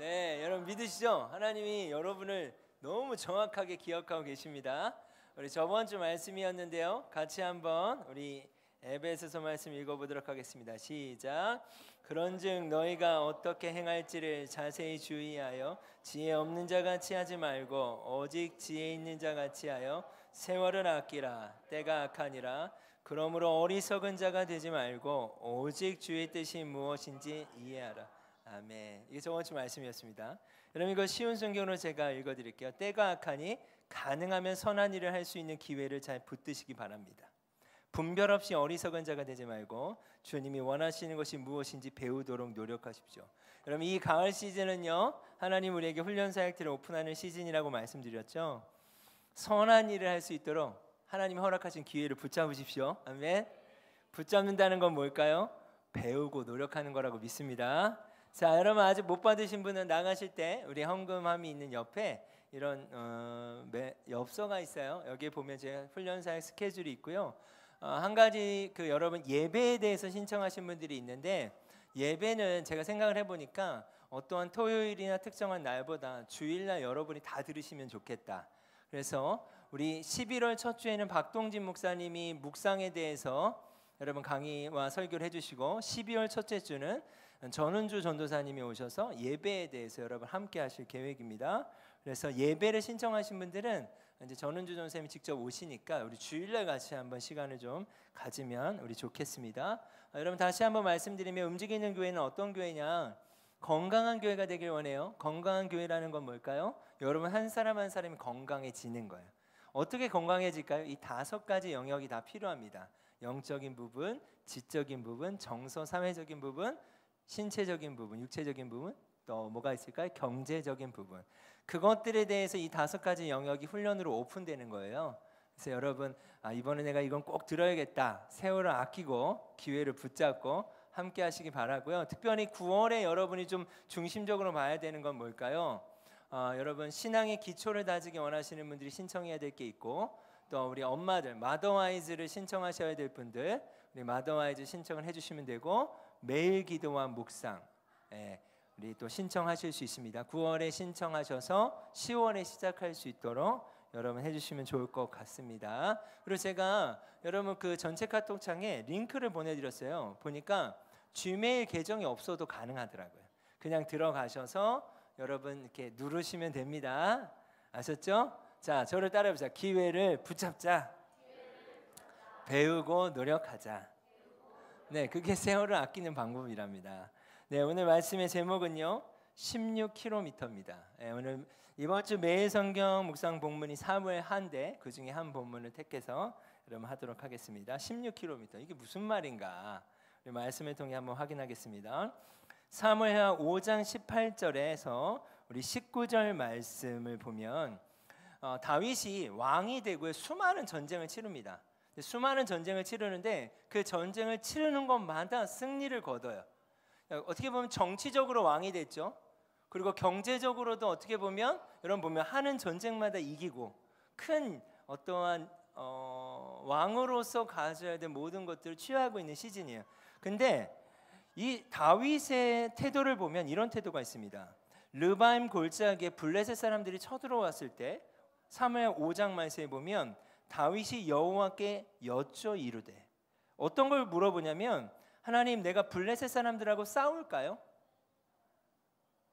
네, 여러분 믿으시죠? 하나님이 여러분을 너무 정확하게 기억하고 계십니다. 우리 저번 주 말씀이었는데요. 같이 한번 우리 에베소서 말씀 읽어보도록 하겠습니다. 시작. 그런즉 너희가 어떻게 행할지를 자세히 주의하여 지혜 없는 자 같이 하지 말고 오직 지혜 있는 자 같이 하여 세월을 아끼라. 때가 악하니라. 그러므로 어리석은 자가 되지 말고 오직 주의 뜻이 무엇인지 이해하라. 아멘. 이게 저번 주 말씀이었습니다. 여러분 이거 쉬운 성경으로 제가 읽어드릴게요. 때가 악하니 가능하면 선한 일을 할 수 있는 기회를 잘 붙드시기 바랍니다. 분별 없이 어리석은 자가 되지 말고 주님이 원하시는 것이 무엇인지 배우도록 노력하십시오. 여러분 이 가을 시즌은요, 하나님 우리에게 훈련 사역들을 오픈하는 시즌이라고 말씀드렸죠. 선한 일을 할 수 있도록 하나님이 허락하신 기회를 붙잡으십시오. 아멘. 붙잡는다는 건 뭘까요? 배우고 노력하는 거라고 믿습니다. 자, 여러분 아직 못 받으신 분은 나가실 때 우리 헌금함이 있는 옆에 이런 엽서가 있어요. 여기에 보면 제 훈련사의 스케줄이 있고요. 한 가지 여러분 예배에 대해서 신청하신 분들이 있는데, 예배는 제가 생각을 해보니까 어떠한 토요일이나 특정한 날보다 주일날 여러분이 다 들으시면 좋겠다. 그래서 우리 11월 첫 주에는 박동진 목사님이 묵상에 대해서 여러분 강의와 설교를 해주시고, 12월 첫째 주는 전은주 전도사님이 오셔서 예배에 대해서 여러분 함께 하실 계획입니다. 그래서 예배를 신청하신 분들은 이제 전은주 전도사님이 직접 오시니까 우리 주일날 같이 한번 시간을 좀 가지면 우리 좋겠습니다. 여러분 다시 한번 말씀드리면 움직이는 교회는 어떤 교회냐? 건강한 교회가 되길 원해요. 건강한 교회라는 건 뭘까요? 여러분 한 사람 한 사람이 건강해지는 거예요. 어떻게 건강해질까요? 이 5가지 영역이 다 필요합니다. 영적인 부분, 지적인 부분, 정서 사회적인 부분, 신체적인 부분, 육체적인 부분, 또 뭐가 있을까요? 경제적인 부분. 그것들에 대해서 이 5가지 영역이 훈련으로 오픈되는 거예요. 그래서 여러분 이번에 내가 이건 꼭 들어야겠다. 세월을 아끼고 기회를 붙잡고 함께 하시기 바라고요. 특별히 9월에 여러분이 좀 중심적으로 봐야 되는 건 뭘까요? 여러분 신앙의 기초를 다지기 원하시는 분들이 신청해야 될 게 있고, 또 우리 엄마들 마더와이즈를 신청하셔야 될 분들 우리 마더와이즈 신청을 해주시면 되고, 매일 기도와 묵상 우리 또 신청하실 수 있습니다. 9월에 신청하셔서 10월에 시작할 수 있도록 여러분 해주시면 좋을 것 같습니다. 그리고 제가 여러분 그 전체 카톡창에 링크를 보내드렸어요. 보니까 지메일 계정이 없어도 가능하더라고요. 그냥 들어가셔서 여러분 이렇게 누르시면 됩니다. 아셨죠? 자, 저를 따라해보자. 기회를 붙잡자. 배우고 노력하자. 네, 그게 세월을 아끼는 방법이랍니다. 네, 오늘 말씀의 제목은요 16km입니다. 네, 오늘 이번 주 매일 성경 묵상 본문이 사무엘 한데 그 중에 한 본문을 택해서 여러분 하도록 하겠습니다. 16km 이게 무슨 말인가? 우리 말씀을 통해 한번 확인하겠습니다. 사무엘하 5장 18절에서 우리 19절 말씀을 보면 다윗이 왕이 되고 수많은 전쟁을 치릅니다. 수많은 전쟁을 치르는데 그 전쟁을 치르는 것마다 승리를 거둬요. 어떻게 보면 정치적으로 왕이 됐죠. 그리고 경제적으로도 어떻게 보면 여러분 보면 하는 전쟁마다 이기고, 큰 어떠한 왕으로서 가져야 될 모든 것들을 취하고 있는 시즌이에요. 근데 이 다윗의 태도를 보면 이런 태도가 있습니다. 르바임 골짜기에 블레셋 사람들이 쳐들어왔을 때 사무엘 5장 말씀에 보면 다윗이 여호와께 여쭈어 이르되, 어떤 걸 물어보냐면 하나님 내가 블레셋 사람들하고 싸울까요?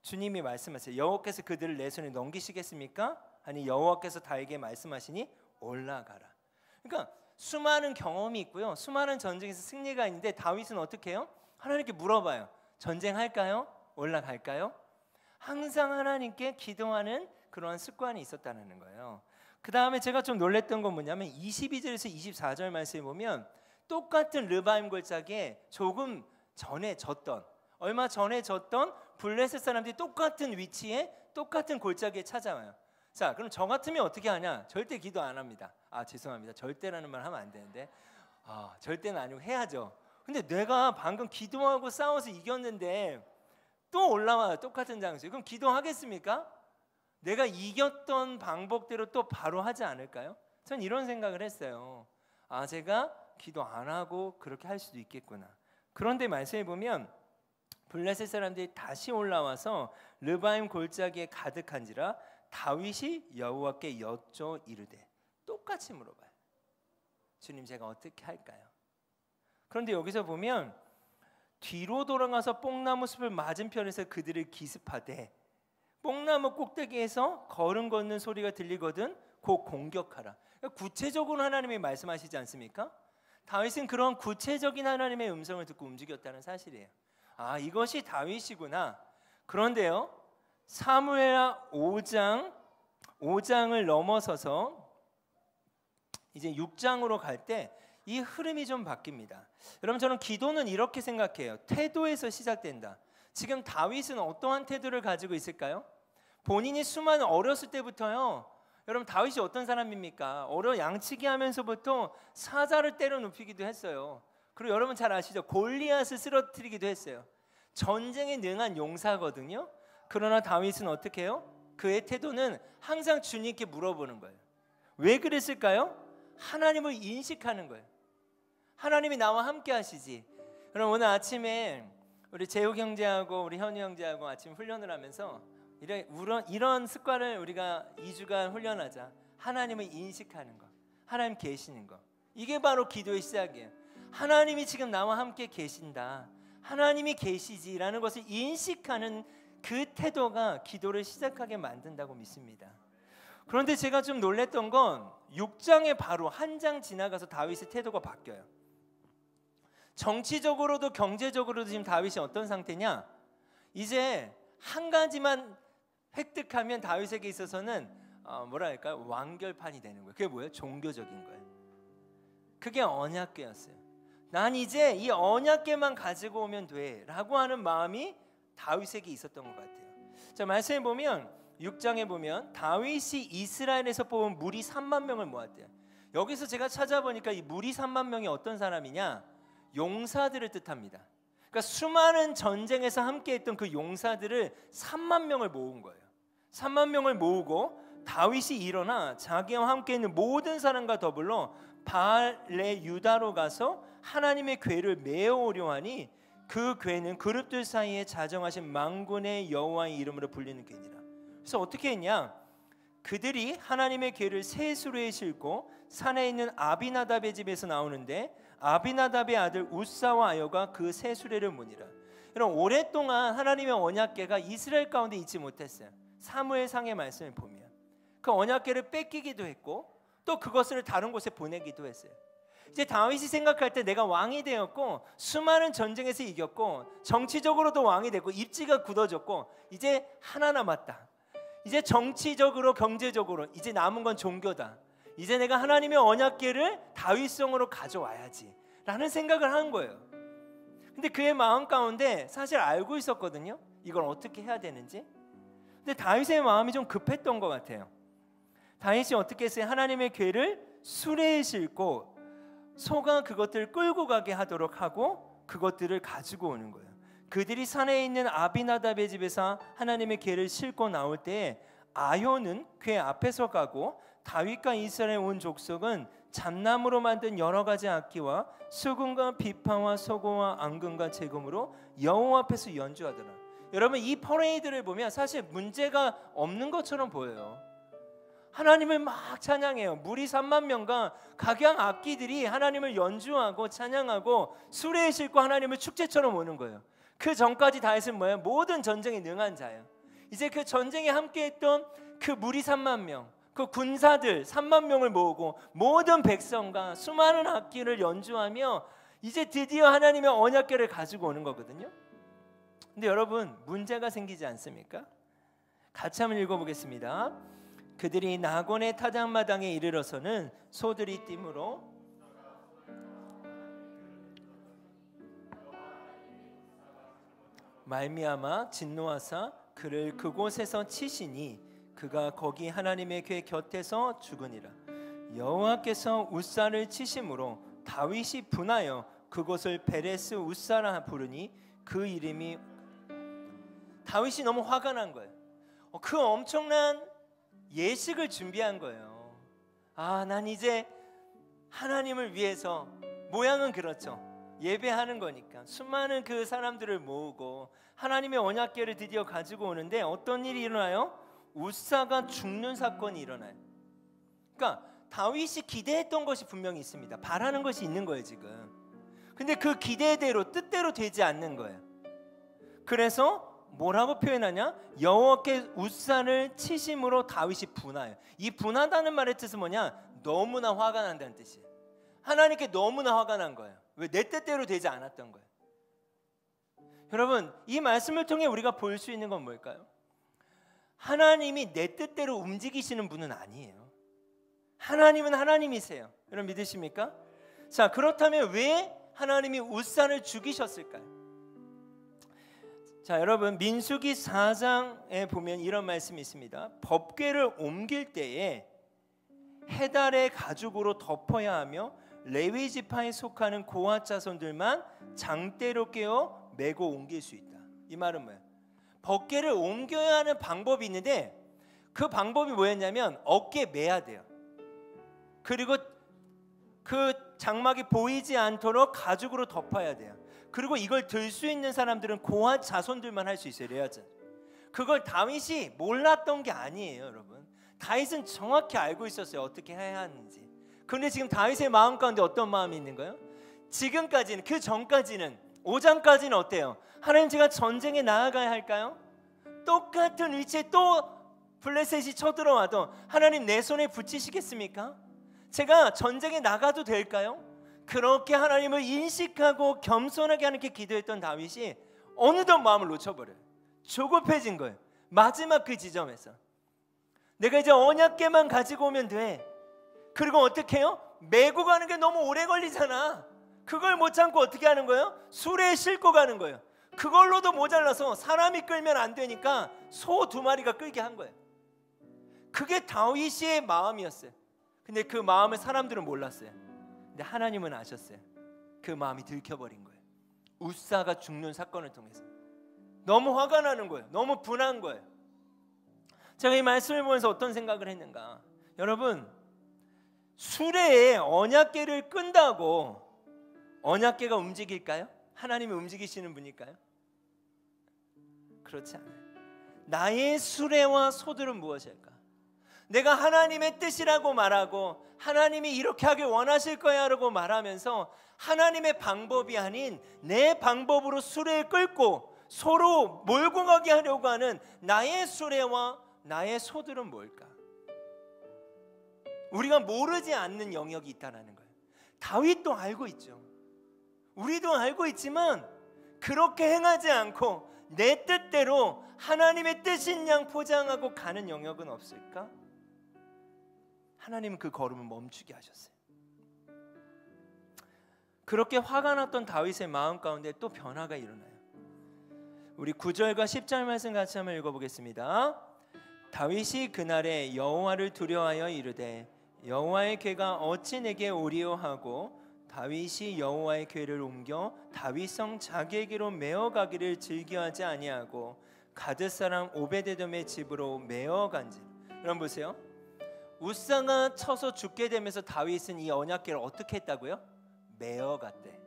주님이 말씀하세요. 여호와께서 그들을 내 손에 넘기시겠습니까? 아니 여호와께서 다윗에게 말씀하시니 올라가라. 그러니까 수많은 경험이 있고요, 수많은 전쟁에서 승리가 있는데 다윗은 어떻게 해요? 하나님께 물어봐요. 전쟁할까요? 올라갈까요? 항상 하나님께 기도하는 그런 습관이 있었다는 거예요. 그 다음에 제가 좀 놀랬던 건 뭐냐면 22절에서 24절 말씀에 보면 똑같은 르바임 골짜기에 조금 전에 졌던, 얼마 전에 졌던 블레셋 사람들이 똑같은 위치에 똑같은 골짜기에 찾아와요. 자, 그럼 저 같으면 어떻게 하냐? 절대 기도 안 합니다. 죄송합니다. 절대라는 말 하면 안 되는데 절대는 아니고 해야죠. 근데 내가 방금 기도하고 싸워서 이겼는데 또 올라와요. 똑같은 장소에. 그럼 기도하겠습니까? 내가 이겼던 방법대로 또 바로 하지 않을까요? 전 이런 생각을 했어요. 제가 기도 안 하고 그렇게 할 수도 있겠구나. 그런데 말씀해 보면 블레셋 사람들이 다시 올라와서 르바임 골짜기에 가득한지라 다윗이 여호와께 여쭤 이르되, 똑같이 물어봐요. 주님, 제가 어떻게 할까요? 그런데 여기서 보면 뒤로 돌아가서 뽕나무 숲을 맞은편에서 그들을 기습하되 뽕나무 꼭대기에서 걸음 걷는 소리가 들리거든 곧 공격하라. 그러니까 구체적으로 하나님이 말씀하시지 않습니까? 다윗은 그런 구체적인 하나님의 음성을 듣고 움직였다는 사실이에요. 아, 이것이 다윗이구나. 그런데요, 사무엘하 5장을 넘어서서 이제 6장으로 갈 때 이 흐름이 좀 바뀝니다. 여러분, 저는 기도는 이렇게 생각해요. 태도에서 시작된다. 지금 다윗은 어떠한 태도를 가지고 있을까요? 본인이 수많은 어렸을 때부터요, 여러분 다윗이 어떤 사람입니까? 양치기 하면서부터 사자를 때려 눕히기도 했어요. 그리고 여러분 잘 아시죠? 골리앗을 쓰러뜨리기도 했어요. 전쟁에 능한 용사거든요. 그러나 다윗은 어떻게 해요? 그의 태도는 항상 주님께 물어보는 거예요. 왜 그랬을까요? 하나님을 인식하는 거예요. 하나님이 나와 함께 하시지. 그럼 오늘 아침에 우리 재욱 형제하고 우리 현우 형제하고 아침 훈련을 하면서 이런 습관을 우리가 2주간 훈련하자. 하나님을 인식하는 거, 하나님 계시는 거. 이게 바로 기도의 시작이에요. 하나님이 지금 나와 함께 계신다, 하나님이 계시지라는 것을 인식하는 그 태도가 기도를 시작하게 만든다고 믿습니다. 그런데 제가 좀 놀랬던 건 6장에 바로 한 장 지나가서 다윗의 태도가 바뀌어요. 정치적으로도 경제적으로도 지금 다윗이 어떤 상태냐? 이제 한 가지만 획득하면 다윗에게 있어서는 뭐랄까요? 완결판이 되는 거예요. 그게 뭐예요? 종교적인 거예요. 그게 언약궤였어요. 난 이제 이 언약궤만 가지고 오면 돼 라고 하는 마음이 다윗에게 있었던 것 같아요. 자, 말씀해 보면 6장에 보면 다윗이 이스라엘에서 뽑은 무리 3만 명을 모았대요. 여기서 제가 찾아보니까 이 무리 3만 명이 어떤 사람이냐? 용사들을 뜻합니다. 그러니까 수많은 전쟁에서 함께했던 그 용사들을 3만 명을 모은 거예요. 3만 명을 모으고 다윗이 일어나 자기와 함께 있는 모든 사람과 더불어 바알레 유다로 가서 하나님의 궤를 메어오려 하니 그 궤는 그룹들 사이에 자정하신 만군의 여호와의 이름으로 불리는 궤니라. 그래서 어떻게 했냐? 그들이 하나님의 궤를 새 수레에 싣고 산에 있는 아비나답의 집에서 나오는데 아비나답의 아들 우사와 아여가 그 새 수레를 모니라. 여러분, 오랫동안 하나님의 언약궤가 이스라엘 가운데 있지 못했어요. 사무엘상의 말씀을 보면 그 언약궤를 뺏기기도 했고 또 그것을 다른 곳에 보내기도 했어요. 이제 다윗이 생각할 때 내가 왕이 되었고 수많은 전쟁에서 이겼고 정치적으로도 왕이 됐고 입지가 굳어졌고 이제 하나 남았다. 이제 정치적으로 경제적으로 이제 남은 건 종교다. 이제 내가 하나님의 언약궤를 다윗성으로 가져와야지 라는 생각을 한 거예요. 근데 그의 마음 가운데 사실 알고 있었거든요, 이걸 어떻게 해야 되는지. 근데 다윗의 마음이 좀 급했던 것 같아요. 다윗이 어떻게 했어요? 하나님의 궤를 수레에 싣고 소가 그것들을 끌고 가게 하도록 하고 그것들을 가지고 오는 거예요. 그들이 산에 있는 아비나답의 집에서 하나님의 궤를 싣고 나올 때 아효는 궤 앞에서 가고 다윗과 이스라엘 온 족속은 잣나무로 만든 여러 가지 악기와 수금과 비파와 소고와 앙금과 제금으로 여호와 앞에서 연주하더라. 여러분, 이 퍼레이드를 보면 사실 문제가 없는 것처럼 보여요. 하나님을 막 찬양해요. 무리 3만 명과 각양 악기들이 하나님을 연주하고 찬양하고 수레에 싣고 하나님을 축제처럼 오는 거예요. 그 전까지 다윗은 뭐예요? 모든 전쟁에 능한 자예요. 이제 그 전쟁에 함께했던 그 무리 3만 명, 그 군사들 3만 명을 모으고 모든 백성과 수많은 악기를 연주하며 이제 드디어 하나님의 언약궤를 가지고 오는 거거든요. 근데 여러분, 문제가 생기지 않습니까? 같이 한번 읽어보겠습니다. 그들이 나곤의 타작마당에 이르러서는 소들이 띠므로 말미암아 진노하사 그를 그곳에서 치시니 그가 거기 하나님의 궤 곁에서 죽으니라. 여호와께서 우사를 치심으로 다윗이 분하여 그곳을 베레스 우사라 부르니 그 이름이. 다윗이 너무 화가 난 거예요. 그 엄청난 예식을 준비한 거예요. 난 이제 하나님을 위해서, 모양은 그렇죠, 예배하는 거니까 수많은 그 사람들을 모으고 하나님의 언약궤를 드디어 가지고 오는데 어떤 일이 일어나요? 우사가 죽는 사건이 일어나요. 그러니까 다윗이 기대했던 것이 분명히 있습니다. 바라는 것이 있는 거예요 지금. 근데 그 기대대로 뜻대로 되지 않는 거예요. 그래서 뭐라고 표현하냐? 여호와께 우사를 치심으로 다윗이 분하여. 이 분하다는 말의 뜻은 뭐냐? 너무나 화가 난다는 뜻이에요. 하나님께 너무나 화가 난 거예요. 왜? 내 뜻대로 되지 않았던 거예요. 여러분, 이 말씀을 통해 우리가 볼 수 있는 건 뭘까요? 하나님이 내 뜻대로 움직이시는 분은 아니에요. 하나님은 하나님이세요. 여러분 믿으십니까? 자, 그렇다면 왜 하나님이 우사를 죽이셨을까요? 자, 여러분 민수기 4장에 보면 이런 말씀이 있습니다. 법궤를 옮길 때에 해달의 가죽으로 덮어야 하며 레위 지파에 속하는 고핫 자손들만 장대로 꿰어 메고 옮길 수 있다. 이 말은 뭐예요? 법궤를 옮겨야 하는 방법이 있는데 그 방법이 뭐였냐면 어깨에 매야 돼요. 그리고 그 장막이 보이지 않도록 가죽으로 덮어야 돼요. 그리고 이걸 들 수 있는 사람들은 고핫 자손들만 할 수 있어요. 레아자. 그걸 다윗이 몰랐던 게 아니에요, 여러분. 다윗은 정확히 알고 있었어요. 어떻게 해야 하는지. 그런데 지금 다윗의 마음 가운데 어떤 마음이 있는 거예요? 지금까지는, 그 전까지는, 5장까지는 어때요? 하나님, 제가 전쟁에 나아가야 할까요? 똑같은 위치에 또 블레셋이 쳐들어와도 하나님 내 손에 붙이시겠습니까? 제가 전쟁에 나가도 될까요? 그렇게 하나님을 인식하고 겸손하게 하나님께 기도했던 다윗이 어느덧 마음을 놓쳐버려요. 조급해진 거예요. 마지막 그 지점에서 내가 이제 언약궤만 가지고 오면 돼. 그리고 어떻게 해요? 메고 가는 게 너무 오래 걸리잖아. 그걸 못 참고 어떻게 하는 거예요? 수레에 싣고 가는 거예요. 그걸로도 모자라서 사람이 끌면 안 되니까 소 2마리가 끌게 한 거예요. 그게 다윗의 마음이었어요. 근데 그 마음을 사람들은 몰랐어요. 근데 하나님은 아셨어요. 그 마음이 들켜버린 거예요. 우사가 죽는 사건을 통해서 너무 화가 나는 거예요. 너무 분한 거예요. 제가 이 말씀을 보면서 어떤 생각을 했는가? 여러분, 수레에 언약궤를 끈다고 언약궤가 움직일까요? 하나님이 움직이시는 분일까요? 그렇지 않아요. 나의 수레와 소들은 무엇일까? 내가 하나님의 뜻이라고 말하고 하나님이 이렇게 하길 원하실 거야 라고 말하면서 하나님의 방법이 아닌 내 방법으로 수레를 끌고 서로 몰고 가게 하려고 하는 나의 수레와 나의 소들은 뭘까? 우리가 모르지 않는 영역이 있다는 거예요. 다윗도 알고 있죠. 우리도 알고 있지만 그렇게 행하지 않고 내 뜻대로 하나님의 뜻인 양 포장하고 가는 영역은 없을까? 하나님은 그 걸음을 멈추게 하셨어요. 그렇게 화가 났던 다윗의 마음 가운데 또 변화가 일어나요. 우리 9절과 10절 말씀 같이 한번 읽어보겠습니다. 다윗이 그날에 여호와를 두려워하여 이르되 여호와의 궤가 어찌 내게 오리오 하고 다윗이 여호와의 궤를 옮겨 다윗성 자기에게로 메어가기를 즐겨하지 아니하고 가드 사람 오베데돔의 집으로 메어간지. 여러분 보세요. 우사가 쳐서 죽게 되면서 다윗은 이 언약궤를 어떻게 했다고요? 메어갔대.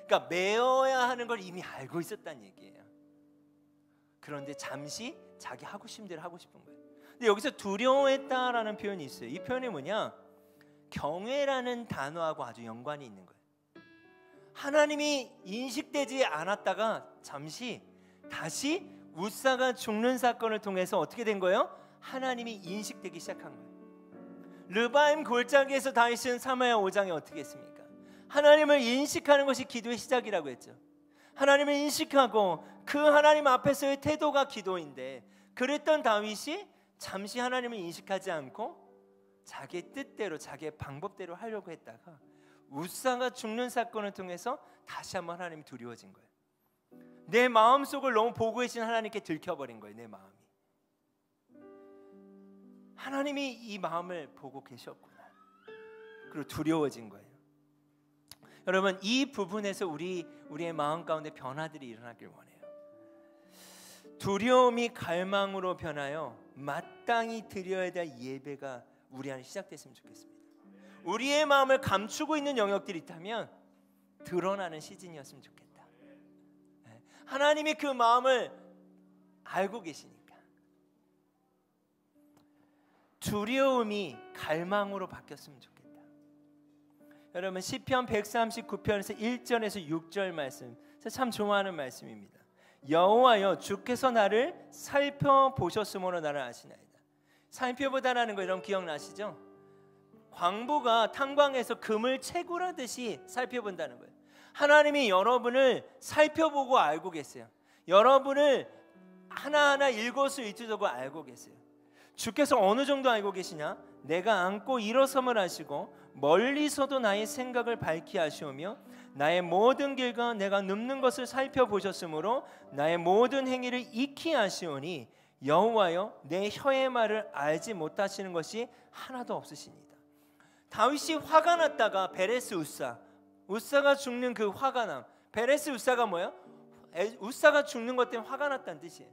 그러니까 메어야 하는 걸 이미 알고 있었다는 얘기예요. 그런데 잠시 자기 하고 싶은 대로 하고 싶은 거예요. 근데 여기서 두려워했다라는 표현이 있어요. 이 표현이 뭐냐? 경외라는 단어하고 아주 연관이 있는 거예요. 하나님이 인식되지 않았다가 잠시 다시 우사가 죽는 사건을 통해서 어떻게 된 거예요? 하나님이 인식되기 시작한 거예요. 르바임 골짜기에서 다윗은 사마야 5장에 어떻게 했습니까? 하나님을 인식하는 것이 기도의 시작이라고 했죠. 하나님을 인식하고 그 하나님 앞에서의 태도가 기도인데, 그랬던 다윗이 잠시 하나님을 인식하지 않고 자기의 뜻대로 자기의 방법대로 하려고 했다가 우사가 죽는 사건을 통해서 다시 한번 하나님이 두려워진 거예요. 내 마음속을 너무 보고 계신 하나님께 들켜버린 거예요. 내 마음이. 하나님이 이 마음을 보고 계셨구나. 그리고 두려워진 거예요. 여러분, 이 부분에서 우리의 마음 가운데 변화들이 일어나길 원해요. 두려움이 갈망으로 변하여 마땅히 드려야 될 예배가 우리 안에 시작됐으면 좋겠습니다. 우리의 마음을 감추고 있는 영역들이 있다면 드러나는 시즌이었으면 좋겠다. 하나님이 그 마음을 알고 계시니까 두려움이 갈망으로 바뀌었으면 좋겠다. 여러분 시편 139편에서 1절에서 6절 말씀, 제가 참 좋아하는 말씀입니다. 여호와여 주께서 나를 살펴보셨으므로 나를 아시나이다. 살펴보다라는 거 여러분 기억나시죠? 광부가 탄광에서 금을 채굴하듯이 살펴본다는 거예요. 하나님이 여러분을 살펴보고 알고 계세요. 여러분을 하나하나 일거수일투족을 알고 계세요. 주께서 어느 정도 알고 계시냐? 내가 앉고 일어섬을 하시고 멀리서도 나의 생각을 밝히 하시오며 나의 모든 길과 내가 눕는 것을 살펴보셨으므로 나의 모든 행위를 익히 하시오니 여호와여 내 혀의 말을 알지 못하시는 것이 하나도 없으시니이다. 다윗이 화가 났다가 베레스 우사가 죽는 그 화가 남. 베레스 우사가 뭐야? 우사가 죽는 것 때문에 화가 났다는 뜻이에요.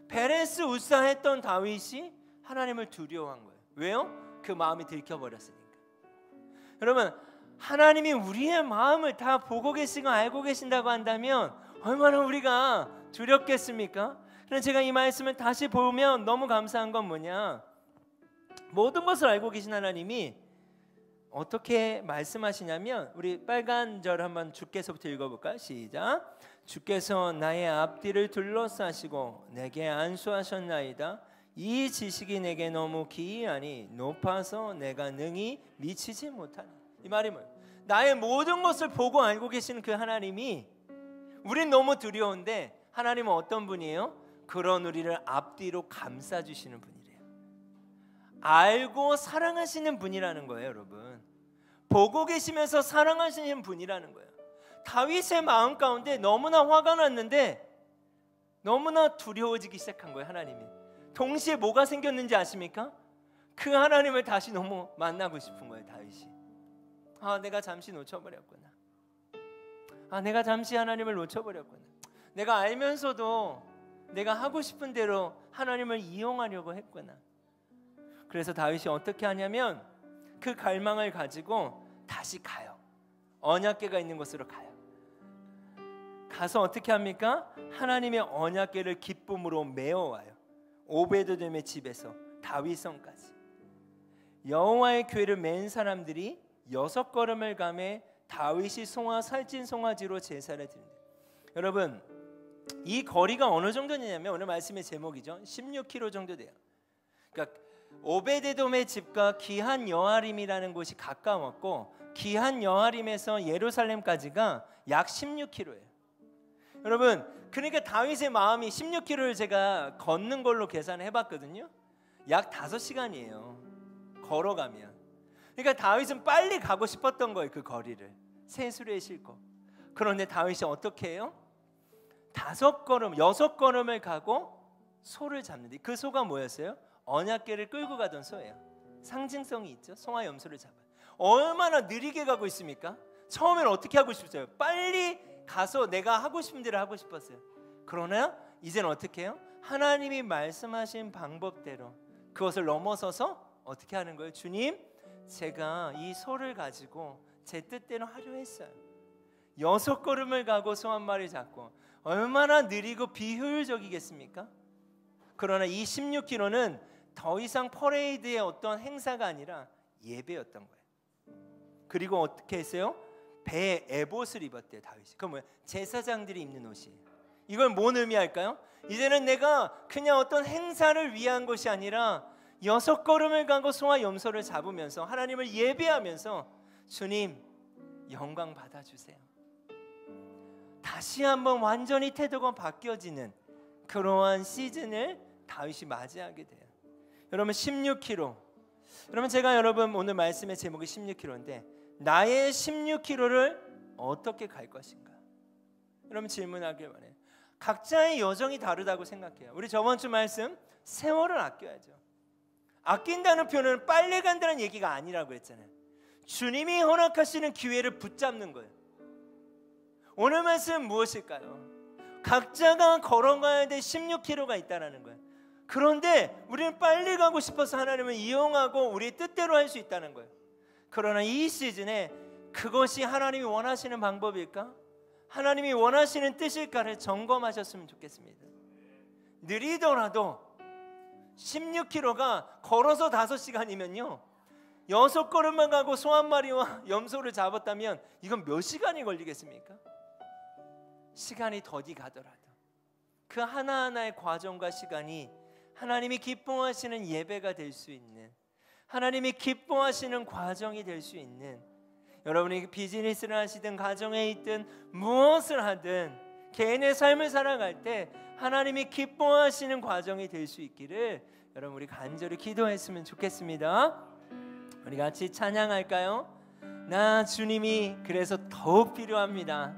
베레스 우사 했던 다윗이 하나님을 두려워한 거예요. 왜요? 그 마음이 들켜버렸으니까. 여러분 하나님이 우리의 마음을 다 보고 계시고 알고 계신다고 한다면 얼마나 우리가 두렵겠습니까? 그래서 제가 이 말씀을 다시 보면 너무 감사한 건 뭐냐, 모든 것을 알고 계신 하나님이 어떻게 말씀하시냐면, 우리 빨간 절 한번 주께서부터 읽어볼까요? 시작. 주께서 나의 앞뒤를 둘러싸시고 내게 안수하셨나이다. 이 지식이 내게 너무 기이하니 높아서 내가 능히 미치지 못하니. 이 말이 뭐예요? 나의 모든 것을 보고 알고 계시는 그 하나님이, 우린 너무 두려운데 하나님은 어떤 분이에요? 그런 우리를 앞뒤로 감싸주시는 분이래요. 알고 사랑하시는 분이라는 거예요. 여러분 보고 계시면서 사랑하시는 분이라는 거예요. 다윗의 마음 가운데 너무나 화가 났는데 너무나 두려워지기 시작한 거예요. 하나님이 동시에 뭐가 생겼는지 아십니까? 그 하나님을 다시 너무 만나고 싶은 거예요. 다윗이 내가 잠시 놓쳐버렸구나. 내가 잠시 하나님을 놓쳐버렸구나. 내가 알면서도 내가 하고 싶은 대로 하나님을 이용하려고 했구나. 그래서 다윗이 어떻게 하냐면 그 갈망을 가지고 다시 가요. 언약궤가 있는 곳으로 가요. 가서 어떻게 합니까? 하나님의 언약궤를 기쁨으로 메어와요. 오베드돔의 집에서 다윗성까지. 여호와의 궤를 맨 사람들이 6걸음을 가매 다윗이 살찐 송아지로 제사를 드린다. 여러분 이 거리가 어느 정도냐면 오늘 말씀의 제목이죠. 16km 정도 돼요. 그러니까 오베데돔의 집과 기한 여아림이라는 곳이 가까웠고, 기한 여아림에서 예루살렘까지가 약 16km예요. 여러분 그러니까 다윗의 마음이 16km를 제가 걷는 걸로 계산해 봤거든요. 약 5시간이에요 걸어가면. 그러니까 다윗은 빨리 가고 싶었던 거예요. 그 거리를 세수레에 싣고. 그런데 다윗이 어떻게 해요? 5걸음 6걸음을 가고 소를 잡는데, 그 소가 뭐였어요? 언약궤를 끌고 가던 소예요. 상징성이 있죠. 송아 염소를 잡아요. 얼마나 느리게 가고 있습니까? 처음에는 어떻게 하고 싶었어요? 빨리 가서 내가 하고 싶은 대로 하고 싶었어요. 그러나 이제는 어떻게 해요? 하나님이 말씀하신 방법대로 그것을 넘어서서 어떻게 하는 거예요? 주님, 제가 이 소를 가지고 제 뜻대로 하려 했어요. 6걸음을 가고 소 한 마리 잡고, 얼마나 느리고 비효율적이겠습니까? 그러나 이 16km는 더 이상 퍼레이드의 어떤 행사가 아니라 예배였던 거예요. 그리고 어떻게 했어요? 배에 에봇을 입었대요. 다윗이. 그건 뭐예요? 제사장들이 입는 옷이에요. 이걸 뭔 의미할까요? 이제는 내가 그냥 어떤 행사를 위한 것이 아니라 6걸음을 가고 소와 염소를 잡으면서 하나님을 예배하면서 주님 영광 받아주세요. 다시 한번 완전히 태도가 바뀌어지는 그러한 시즌을 다윗이 맞이하게 돼요. 여러분 16km. 여러분 제가 여러분 오늘 말씀의 제목이 16km인데 나의 16km를 어떻게 갈 것인가? 여러분 질문하길 원해요. 각자의 여정이 다르다고 생각해요. 우리 저번 주 말씀 세월을 아껴야죠. 아낀다는 표현은 빨리 간다는 얘기가 아니라고 했잖아요. 주님이 허락하시는 기회를 붙잡는 거예요. 오늘 말씀은 무엇일까요? 각자가 걸어가야 될 16km가 있다는 거예요. 그런데 우리는 빨리 가고 싶어서 하나님을 이용하고 우리 뜻대로 할 수 있다는 거예요. 그러나 이 시즌에 그것이 하나님이 원하시는 방법일까? 하나님이 원하시는 뜻일까를 점검하셨으면 좋겠습니다. 느리더라도 16km가 걸어서 5시간이면요 6걸음만 가고 소 한 마리와 염소를 잡았다면 이건 몇 시간이 걸리겠습니까? 시간이 더디 가더라도 그 하나하나의 과정과 시간이 하나님이 기뻐하시는 예배가 될 수 있는, 하나님이 기뻐하시는 과정이 될 수 있는, 여러분이 비즈니스를 하시든 가정에 있든 무엇을 하든 개인의 삶을 살아갈 때 하나님이 기뻐하시는 과정이 될 수 있기를 여러분 우리 간절히 기도했으면 좋겠습니다. 우리 같이 찬양할까요? 나 주님이 그래서 더욱 필요합니다.